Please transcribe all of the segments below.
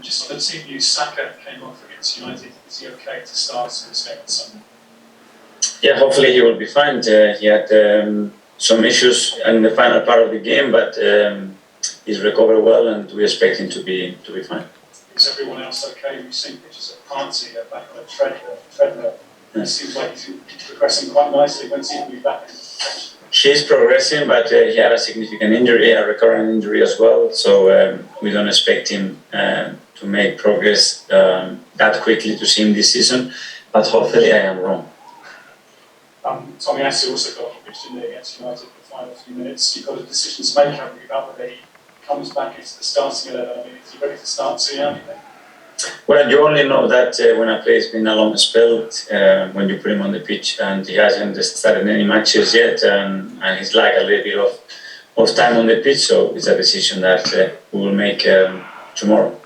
Just on the team news, Saka came off against United. Is he okay to start this game on Sunday? Yeah, hopefully he will be fine. He had some issues in the final part of the game, but he's recovered well, and we expect him to be fine. Is everyone else okay? We've seen pictures of Party back on a treadmill. It seems like he's progressing quite nicely. When's he going to be back? He's progressing, but he had a significant injury, a recurrent injury as well. So we don't expect him to make progress that quickly to see him this season. But hopefully I am wrong. Tommy Ashley also got pitched in there against United for the final few minutes. You've got a decision to make, haven't you, about whether he comes back into the starting 11. I mean, is he ready to start too young, you think? Well, you only know that when a player's been a long spell, when you put him on the pitch, and he hasn't started any matches yet, and he's like a little bit of time on the pitch, so it's a decision that we will make tomorrow.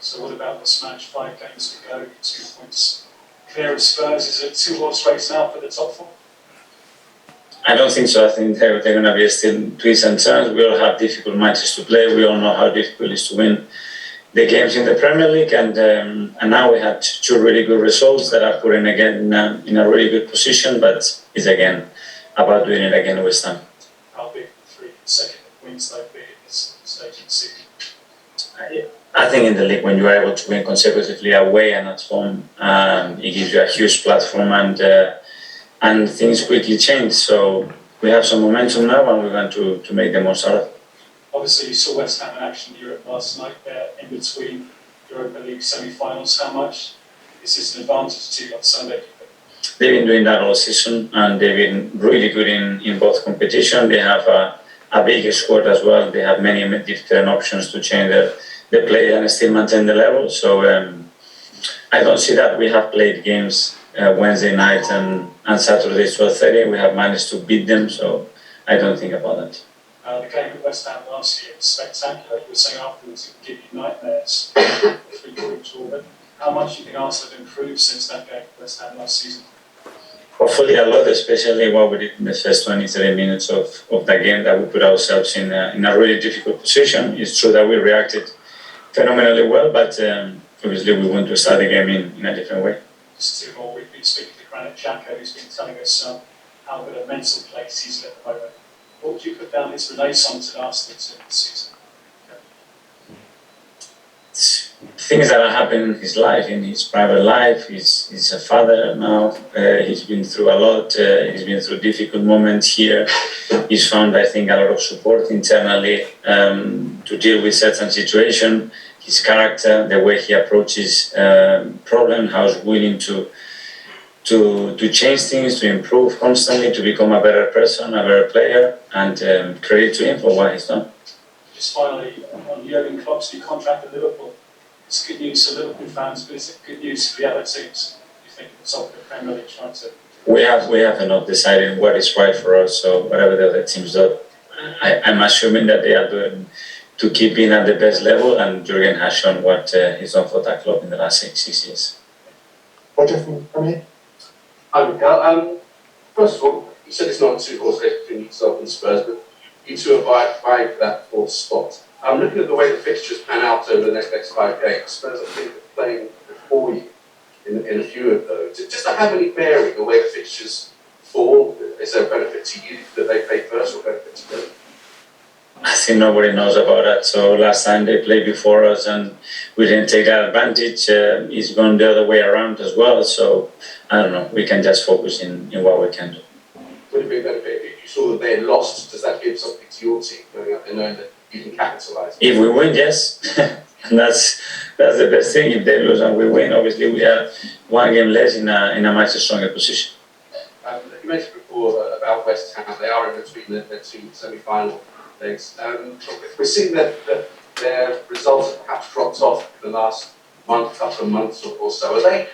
So what about this match? 5 games to go, 2 points clear of Spurs. Is it 2-horse race now for the top 4? I don't think so. I think they're going to be still twists and turns. We all have difficult matches to play. We all know how difficult it is to win the games in the Premier League, and now we had 2 really good results that are putting again in a really good position, but it's again about doing it again with West Ham. How big 3 consecutive wins they've been at this stage in the season? I think in the league, when you are able to win consecutively away and at home, it gives you a huge platform, and things quickly change. So we have some momentum now, and we're going to make the most out of it. Obviously, you saw West Ham in action in Europe last night. They're in between Europa League semi-finals. How much is this an advantage to you on Sunday? They've been doing that all season, and they've been really good in both competition. They have a bigger squad as well. They have many different options to change the play and still maintain the level. So I don't see that. We have played games Wednesday night and Saturday 12:30. We have managed to beat them, so I don't think about that. The game at West Ham last year was spectacular. You were saying afterwards it would give you nightmares. 3-point draw. But how much do you think Arsenal have improved since that game at West Ham last season? Hopefully a lot, especially what we did in the first 20-30 minutes of the game, that we put ourselves in a really difficult position. It's true that we reacted phenomenally well, but obviously we want to start the game in a different way. Just 2 more. We've been speaking to Granit Xhaka, who's been telling us how good a mental place he's in at the moment. What would you put down his renaissance at Arsenal this season? Things that are happening in his life, in his private life. He's a father now. He's been through a lot. He's been through difficult moments here. He's found, I think, a lot of support internally to deal with certain situations. His character, the way he approaches problems, how he's willing to change things, to improve constantly, to become a better person, a better player, and credit to him for what he's done. Just finally, on Jurgen Klopp's new contract at Liverpool. It's good news for Liverpool fans, but is it good news for the other teams? Do you think at the top of the Premier League trying to... We have not decided what is right for us, so whatever the other teams do, I'm assuming that they are doing to keep in at the best level, and Jurgen has shown what he's done for that club in the last 6 years. Roger from Premier. Hi, Mikel. First of all, you said it's not a 2-horse race between yourself and Spurs, but you two are vying for that 4th spot. Looking at the way the fixtures pan out over the next 5 games, Spurs, I think, are playing before you in a few of those. Just to have any bearing the way the fixtures fall, is there a benefit to you that they play first or benefit to them? I think nobody knows about that. So last time they played before us and we didn't take that advantage. It's gone the other way around as well. So I don't know. We can just focus in what we can do. Would it be a benefit if you saw that they had lost? Does that give something to your team going up and knowing that you can capitalise? If we win, yes. And that's the best thing. If they lose and we win, obviously we are 1 game less in a much stronger position. You mentioned before about West Ham. They are in between their 2 semi-final legs. We've seen that their results have perhaps dropped off in the last couple of months or so. Are they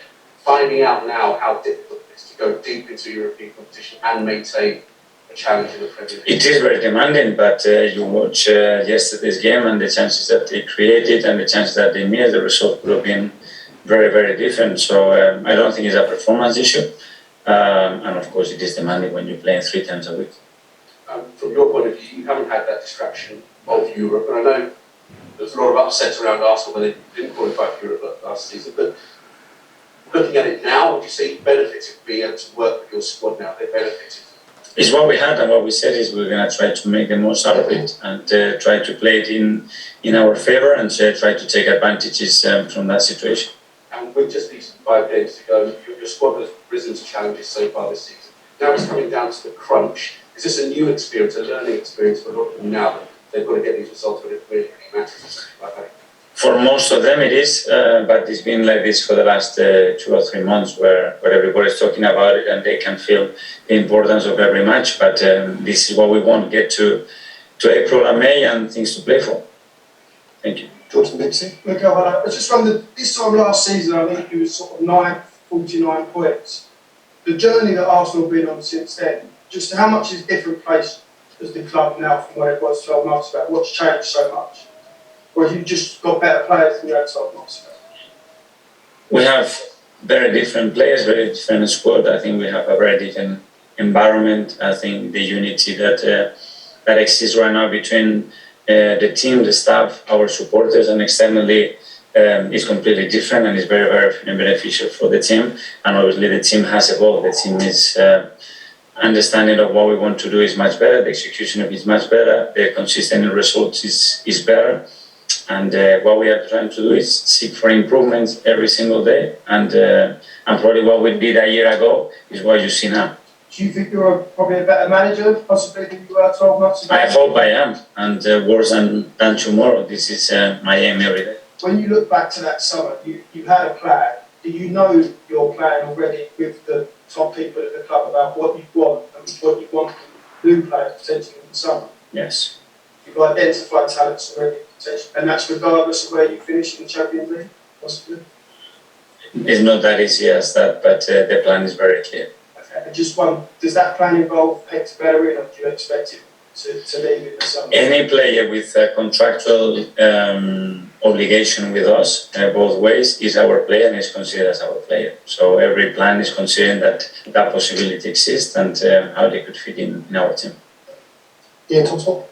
finding out now how difficult it is to go deep into European competition and maintain a challenge in the Premier League? It is very demanding, but you watch yesterday's game and the chances that they created and the chances that they missed, the result would have been very, very different. So I don't think it's a performance issue. And of course, it is demanding when you're playing 3 times a week. From your point of view, you haven't had that distraction of Europe, and I know there's a lot of upset around Arsenal when they didn't qualify for Europe last season. But looking at it now, would you say you benefited being able to work with your squad now? They benefited. It's what we had, and what we said is we're going to try to make the most out of it and try to play it in our favour and try to take advantages from that situation. And with just these 5 games to go, your squad has risen to challenges so far this season. Now it's coming down to the crunch. Is this a new experience, a learning experience for a lot of them now that they've got to get these results when it really matters? For most of them it is, but it's been like this for the last 2 or 3 months where everybody's talking about it and they can feel the importance of every match. But this is what we want to get to April and May and things to play for. Thank you. Jordan Dixie. Mikel, I just wondered, this time last season, I think you were sort of 9th, 49 points. The journey that Arsenal have been on since then, just how much is a different place as the club now from where it was 12 months ago? What's changed so much? Or have you just got better players than you had 12 months ago? We have very different players, very different squad. I think we have a very different environment. I think the unity that exists right now between the team, the staff, our supporters, and externally is completely different and is very, very beneficial for the team. And obviously, the team has evolved. The team is understanding of what we want to do is much better. The execution of it is much better. The consistent results is better. And what we are trying to do is seek for improvements every single day. And probably what we did a year ago is what you see now. Do you think you're probably a better manager, possibly, than you were 12 months ago? I hope I am, and worse than tomorrow. This is my aim every day. When you look back to that summer, you had a plan. Do you know your plan already with the top people at the club about what you want and what you want from new players potentially in the summer? Yes. You've identified talents already, potentially, and that's regardless of where you finish in the Champions League, possibly? It's not that easy as that, but the plan is very clear. Okay. And just one, does that plan involve Hector Bellerin, or do you expect him to leave in the summer? Any player with a contractual obligation with us, both ways, is our player and is considered as our player. So every plan is considering that possibility exists and how they could fit in our team. Ian Thompson.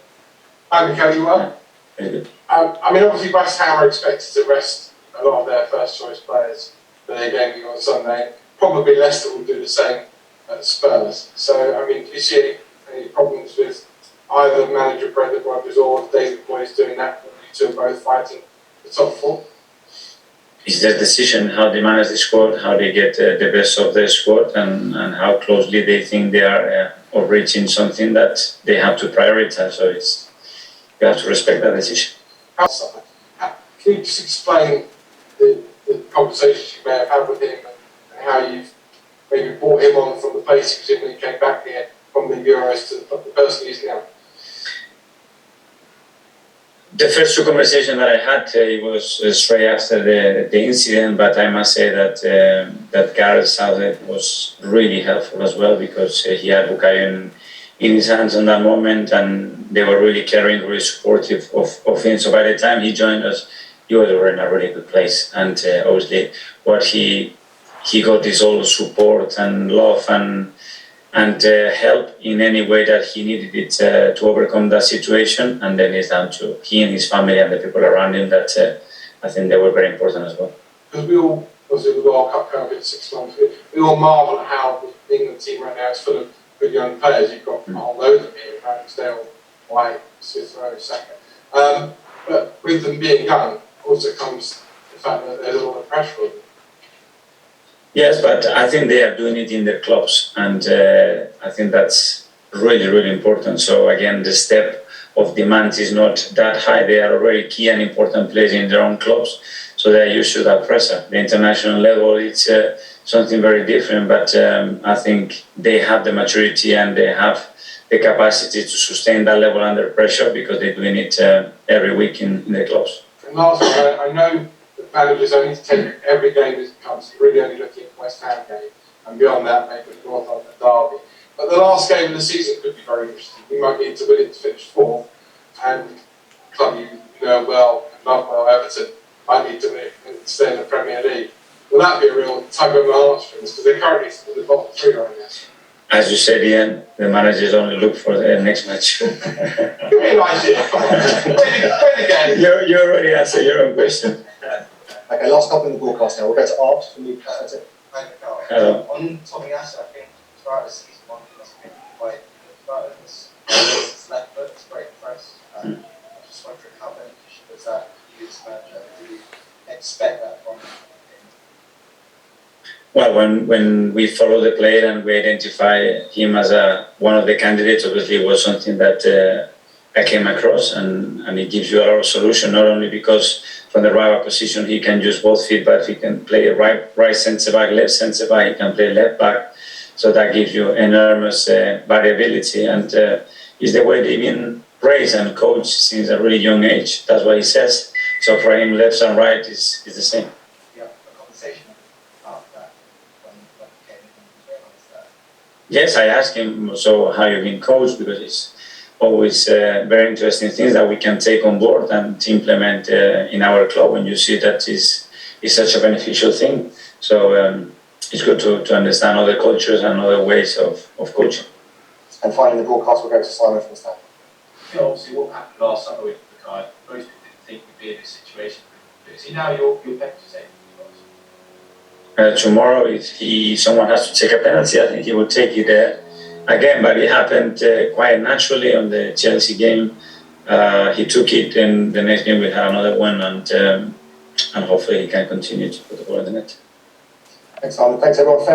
Hi, Mikel, you well? Very good. I mean, obviously West Ham are expected to rest a lot of their first choice players for their game on Sunday. Probably Leicester will do the same at Spurs. So, I mean, do you see any problems with either manager Brendan Rodgers or David Moyes doing that when you two are both fighting the top 4? It's their decision how they manage the squad, how they get the best of their squad, and how closely they think they are of reaching something that they have to prioritize. So you have to respect that decision. Can you just explain the conversations you may have had with him and how you've maybe brought him on from the place he was in when he came back here from the Euros to the person he is now? The first 2 conversations that I had it was straight after the incident, but I must say that Gareth Southgate was really helpful as well because he had Bukayo in his hands in that moment and they were really caring, really supportive of him. So by the time he joined us, he was already in a really good place. And obviously what he got is all support and love and help in any way that he needed it to overcome that situation. And then it's down to he and his family and the people around him that I think they were very important as well. Because we all, obviously the World Cup coming in 6 months, we all marvel at how the England team right now is full of good young players. You've got a whole load of here, Ramsdale, White, Smith Rowe, Saka. But with them being young, also comes the fact that there's a lot of pressure on them. Yes, but I think they are doing it in their clubs, and I think that's really, really important. So again, the step of demand is not that high. They are already key and important players in their own clubs, so they are used to that pressure. The international level, it's something very different, but I think they have the maturity and they have the capacity to sustain that level under pressure because they're doing it every week in their clubs. And last one, I know that managers only take every game as it comes. You're really only looking at the West Ham game, and beyond that, maybe the North London derby. But the last game of the season could be very interesting. You might need to win it to finish 4th, and the club you know well and love well, Everton, might need to win it and stay in the Premier League. Will that be a real tug of the heartstrings? Because they're currently in the bottom 3 right now. As you said, Ian, the managers only look for the next match. Give me an idea. Come on. Play the game. You already answered your own question. Okay, last couple in the broadcast now. We'll go to Art from Newcastle. That's it. Hello. On Tommy Ash, I think throughout the season, one thing that's been quite good about him is his left foot, it's great press. I'm just wondering how beneficial is that to you as a manager? Do you expect that from him? Well, when we follow the player and we identify him as one of the candidates, obviously it was something that I came across, and it gives you a lot of solution, not only because from the right position he can use both feet, but he can play right centre back, left centre back, he can play left back, so that gives you enormous variability, and is the way they've been raised and coached since a really young age. That's what he says. So for him, left and right is the same. Yeah, a conversation about that when he came in and realised that. Yes, I asked him, so how you've been coached, because it's always very interesting things that we can take on board and to implement in our club, and you see that is such a beneficial thing. So it's good to understand other cultures and other ways of coaching. And finally, in the broadcast, we'll go to Simon from the stand. You know, obviously what happened last summer with the guy, most people didn't think we'd be in this situation. But is he now your penalty taker? Tomorrow, if someone has to take a penalty, I think he will take it again, but it happened quite naturally on the Chelsea game. He took it, and the next game we had another one, and hopefully he can continue to put the ball in the net. Thanks, Simon. Thanks, everyone.